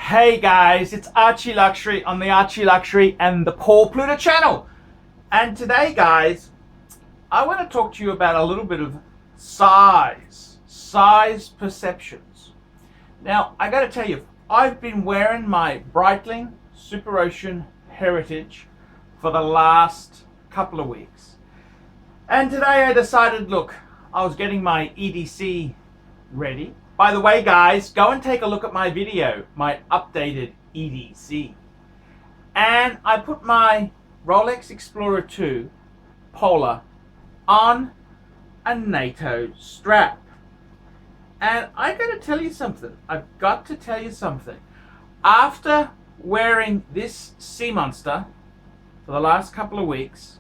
Hey guys, it's ArchieLuxury on the ArchieLuxury and the Paul Pluta channel. And today guys, I want to talk to you about a little bit of size perceptions. Now, I got to tell you, I've been wearing my Breitling Super Ocean Heritage for the last couple of weeks. And today I decided, look, I was getting my EDC ready. By the way guys, go and take a look at my video, my updated EDC. And I put my Rolex Explorer 2 Polar on a NATO strap. And I gotta tell you something, After wearing this sea monster for the last couple of weeks,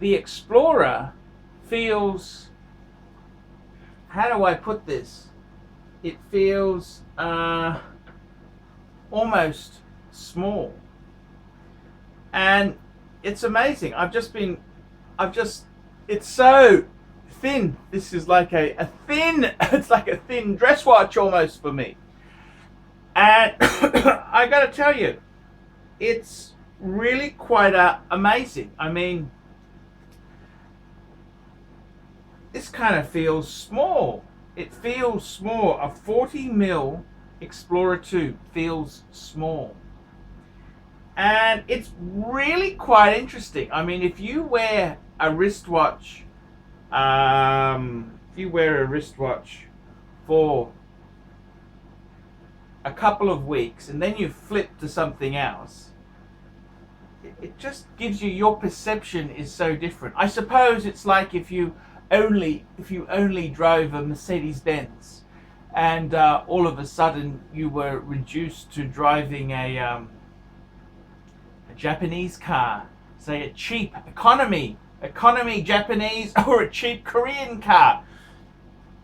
the Explorer feels, how do I put this? It feels almost small. And it's amazing. It's so thin. This is like it's like a thin dress watch almost for me. And I gotta tell you, it's really quite amazing. I mean, this kind of feels small. It feels small. A 40mm Explorer 2 feels small. And it's really quite interesting. I mean, if you wear a wristwatch, for a couple of weeks and then you flip to something else, it just gives you, your perception is so different. I suppose it's like if you only drove a Mercedes-Benz and all of a sudden you were reduced to driving a Japanese car, say a cheap economy Japanese or a cheap Korean car.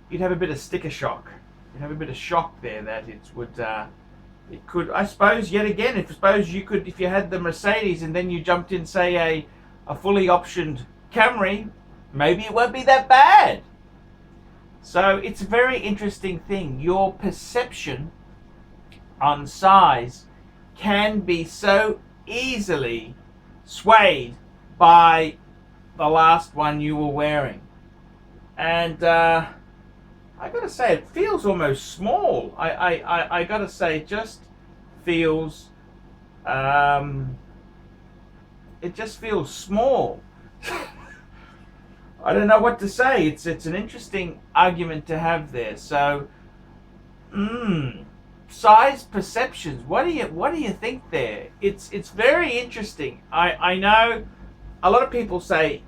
You'd have a bit of sticker shock. You'd have a bit of shock there that it could, I suppose, yet again, if you had the Mercedes and then you jumped in, say, a fully optioned Camry, maybe it won't be that bad. So it's a very interesting thing. Your perception on size can be so easily swayed by the last one you were wearing. And I gotta say, it feels almost small. I gotta say, it just feels small. I don't know what to say. It's an interesting argument to have there. So, size perceptions. What do you think there? It's very interesting. I know a lot of people say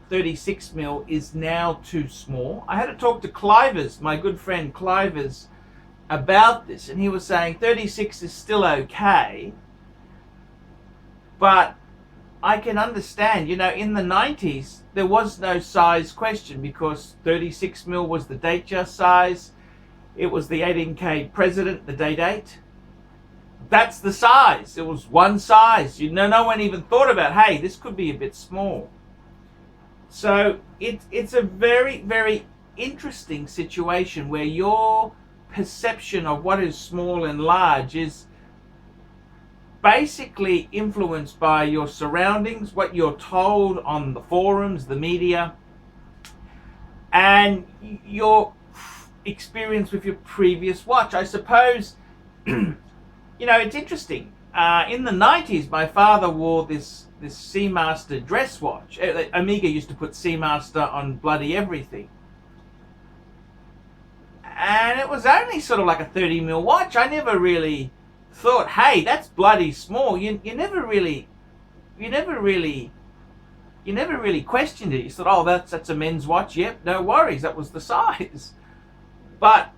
36mm is now too small. I had to talk to Clivers, my good friend Clivers, about this, and he was saying 36 is still okay, but I can understand, in the 90s, there was no size question because 36mm was the Datejust size. It was the 18K President, the Date 8. That's the size. It was one size. No one even thought about, hey, this could be a bit small. So it's a very, very interesting situation where your perception of what is small and large is basically influenced by your surroundings, what you're told on the forums, the media, and your experience with your previous watch. I suppose, it's interesting. In the 90s, my father wore this Seamaster dress watch. Omega used to put Seamaster on bloody everything. And it was only sort of like a 30mm watch. I never really thought, hey, that's bloody small. You never really questioned it. You thought, oh, that's a men's watch. Yep, no worries, that was the size. But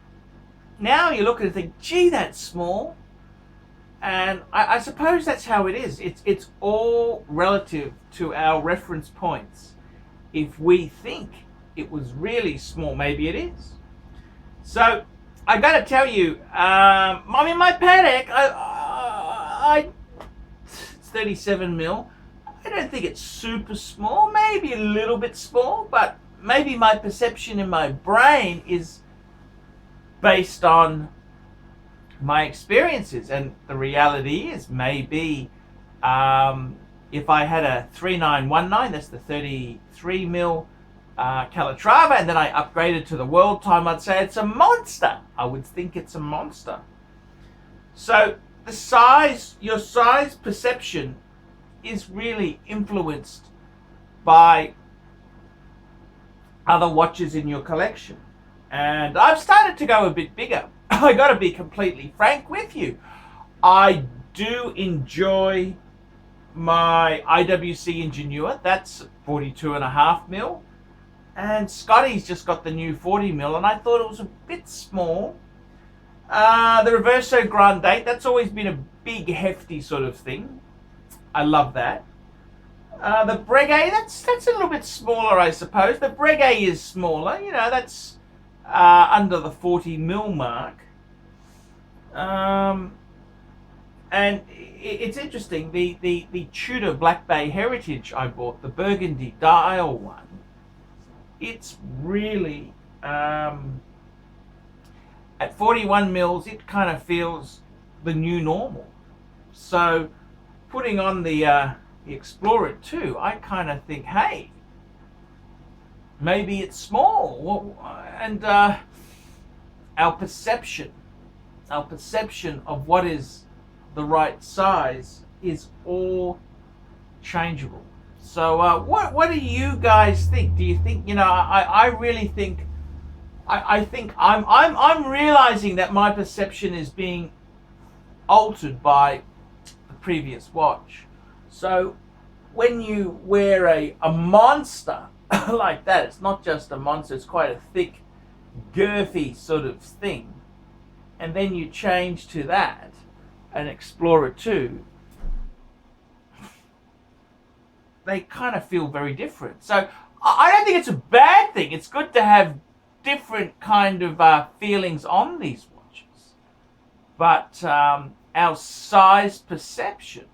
now you look at it and think, gee, that's small. And I suppose that's how it is. It's all relative to our reference points. If we think it was really small, maybe it is. So I gotta tell you, my Patek, it's 37mm. I don't think it's super small, maybe a little bit small, but maybe my perception in my brain is based on my experiences. And the reality is, maybe if I had a 3919, that's the 33 mil Calatrava, and then I upgraded to the world time, I'd say it's a monster. I would think it's a monster. So the size, your size perception is really influenced by other watches in your collection. And I've started to go a bit bigger. I got to be completely frank with you. I do enjoy my IWC Ingenua. That's 42.5 mil. And Scotty's just got the new 40 mil, and I thought it was a bit small. The Reverso Grande, that's always been a big, hefty sort of thing. I love that. The Breguet, that's a little bit smaller, I suppose. The Breguet is smaller, you know, that's under the 40 mil mark. And it's interesting, the Tudor Black Bay Heritage I bought, the Burgundy dial one, it's really, at 41 mils, it kind of feels the new normal. So putting on the Explorer 2, I kind of think, hey, maybe it's small. And our perception of what is the right size is all changeable. So what do you guys think? Do you think, you know, I really think, I think I'm realizing that my perception is being altered by the previous watch. So when you wear a monster like that, it's not just a monster, it's quite a thick, girthy sort of thing, and then you change to that, an Explorer 2, they kind of feel very different. So I don't think it's a bad thing. It's good to have different kind of feelings on these watches. But our size perception,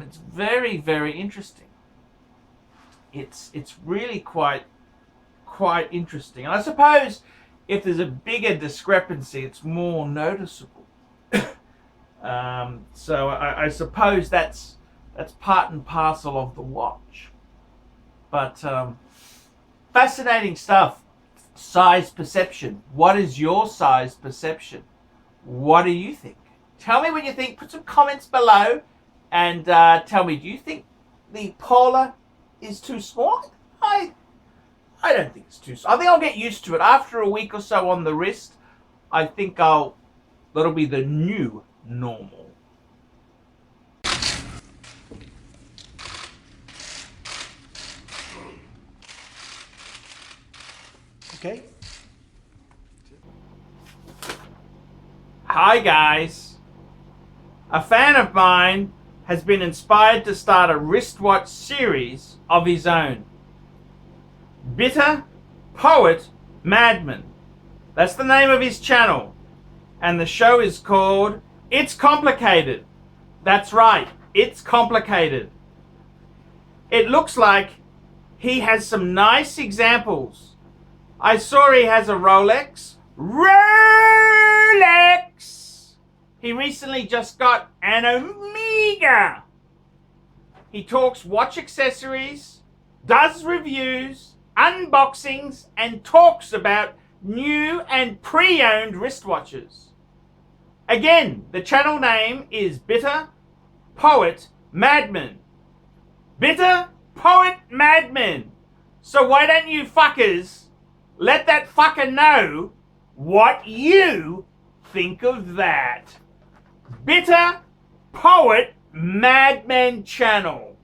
it's very, very interesting. It's really quite interesting. And I suppose if there's a bigger discrepancy, it's more noticeable. So I suppose that's part and parcel of the watch. But fascinating stuff. Size perception. What is your size perception? What do you think? Tell me what you think. Put some comments below and tell me, do you think the Polar is too small? I don't think it's too small. I think I'll get used to it. After a week or so on the wrist, I think that'll be the new normal. Okay. Hi guys. A fan of mine has been inspired to start a wristwatch series of his own. Bitter Poet Madman. That's the name of his channel. And the show is called It's Complicated. That's right, it's complicated. It looks like he has some nice examples. I saw he has a Rolex. He recently just got an Omega. He talks watch accessories, does reviews, unboxings, and talks about new and pre-owned wristwatches. Again, the channel name is Bitter Poet Madman. Bitter Poet Madman. So why don't you fuckers let that fucker know what you think of that. Bitter Poet Madman channel.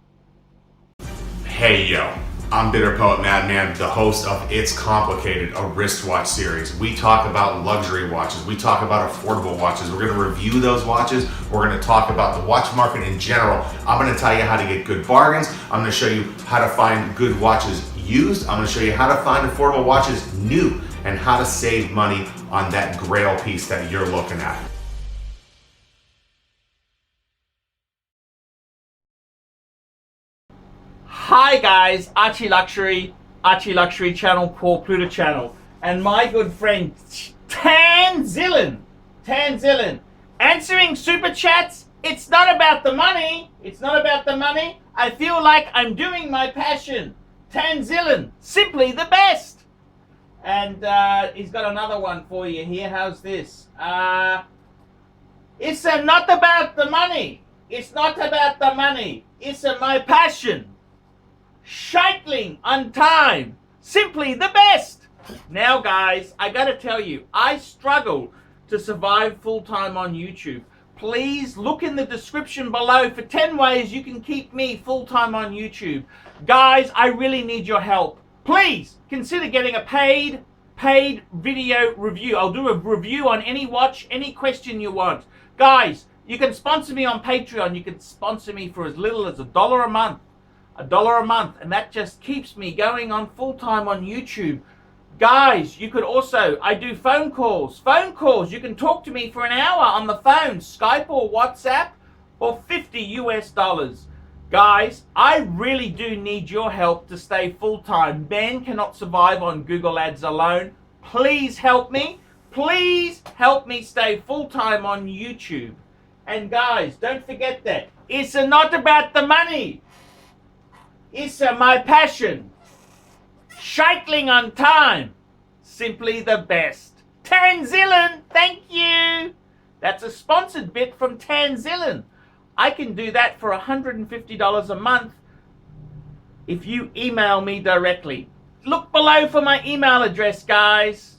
Hey yo, I'm Bitter Poet Madman, the host of It's Complicated, a wristwatch series. We talk about luxury watches, we talk about affordable watches, we're going to review those watches, we're going to talk about the watch market in general. I'm going to tell you how to get good bargains, I'm going to show you how to find good watches used, I'm going to show you how to find affordable watches new, and how to save money on that grail piece that you're looking at. Hi guys, ArchieLuxury channel, Paul Pluta channel. and my good friend Tanzillion. Answering super chats. It's not about the money. It's not about the money. I feel like I'm doing my passion. Tanzillion, simply the best. And he's got another one for you here. How's this? It's not about the money. It's not about the money. It's my passion. Scheitling on time. Simply the best. Now, guys, I got to tell you, I struggle to survive full-time on YouTube. Please look in the description below for 10 ways you can keep me full-time on YouTube. Guys, I really need your help. Please consider getting a paid video review. I'll do a review on any watch, any question you want. Guys, you can sponsor me on Patreon. You can sponsor me for as little as $1 a month. $1 a month, and that just keeps me going on full-time on YouTube. Guys, you could also, I do phone calls. You can talk to me for an hour on the phone, Skype or WhatsApp, for $50 US. Guys, I really do need your help to stay full-time. Ben cannot survive on Google Ads alone. Please help me. Please help me stay full-time on YouTube. And guys, don't forget that it's not about the money. It's my passion. Scheitling on time. Simply the best. Tanzillion, thank you. That's a sponsored bit from Tanzillion. I can do that for $150 a month if you email me directly. Look below for my email address, guys.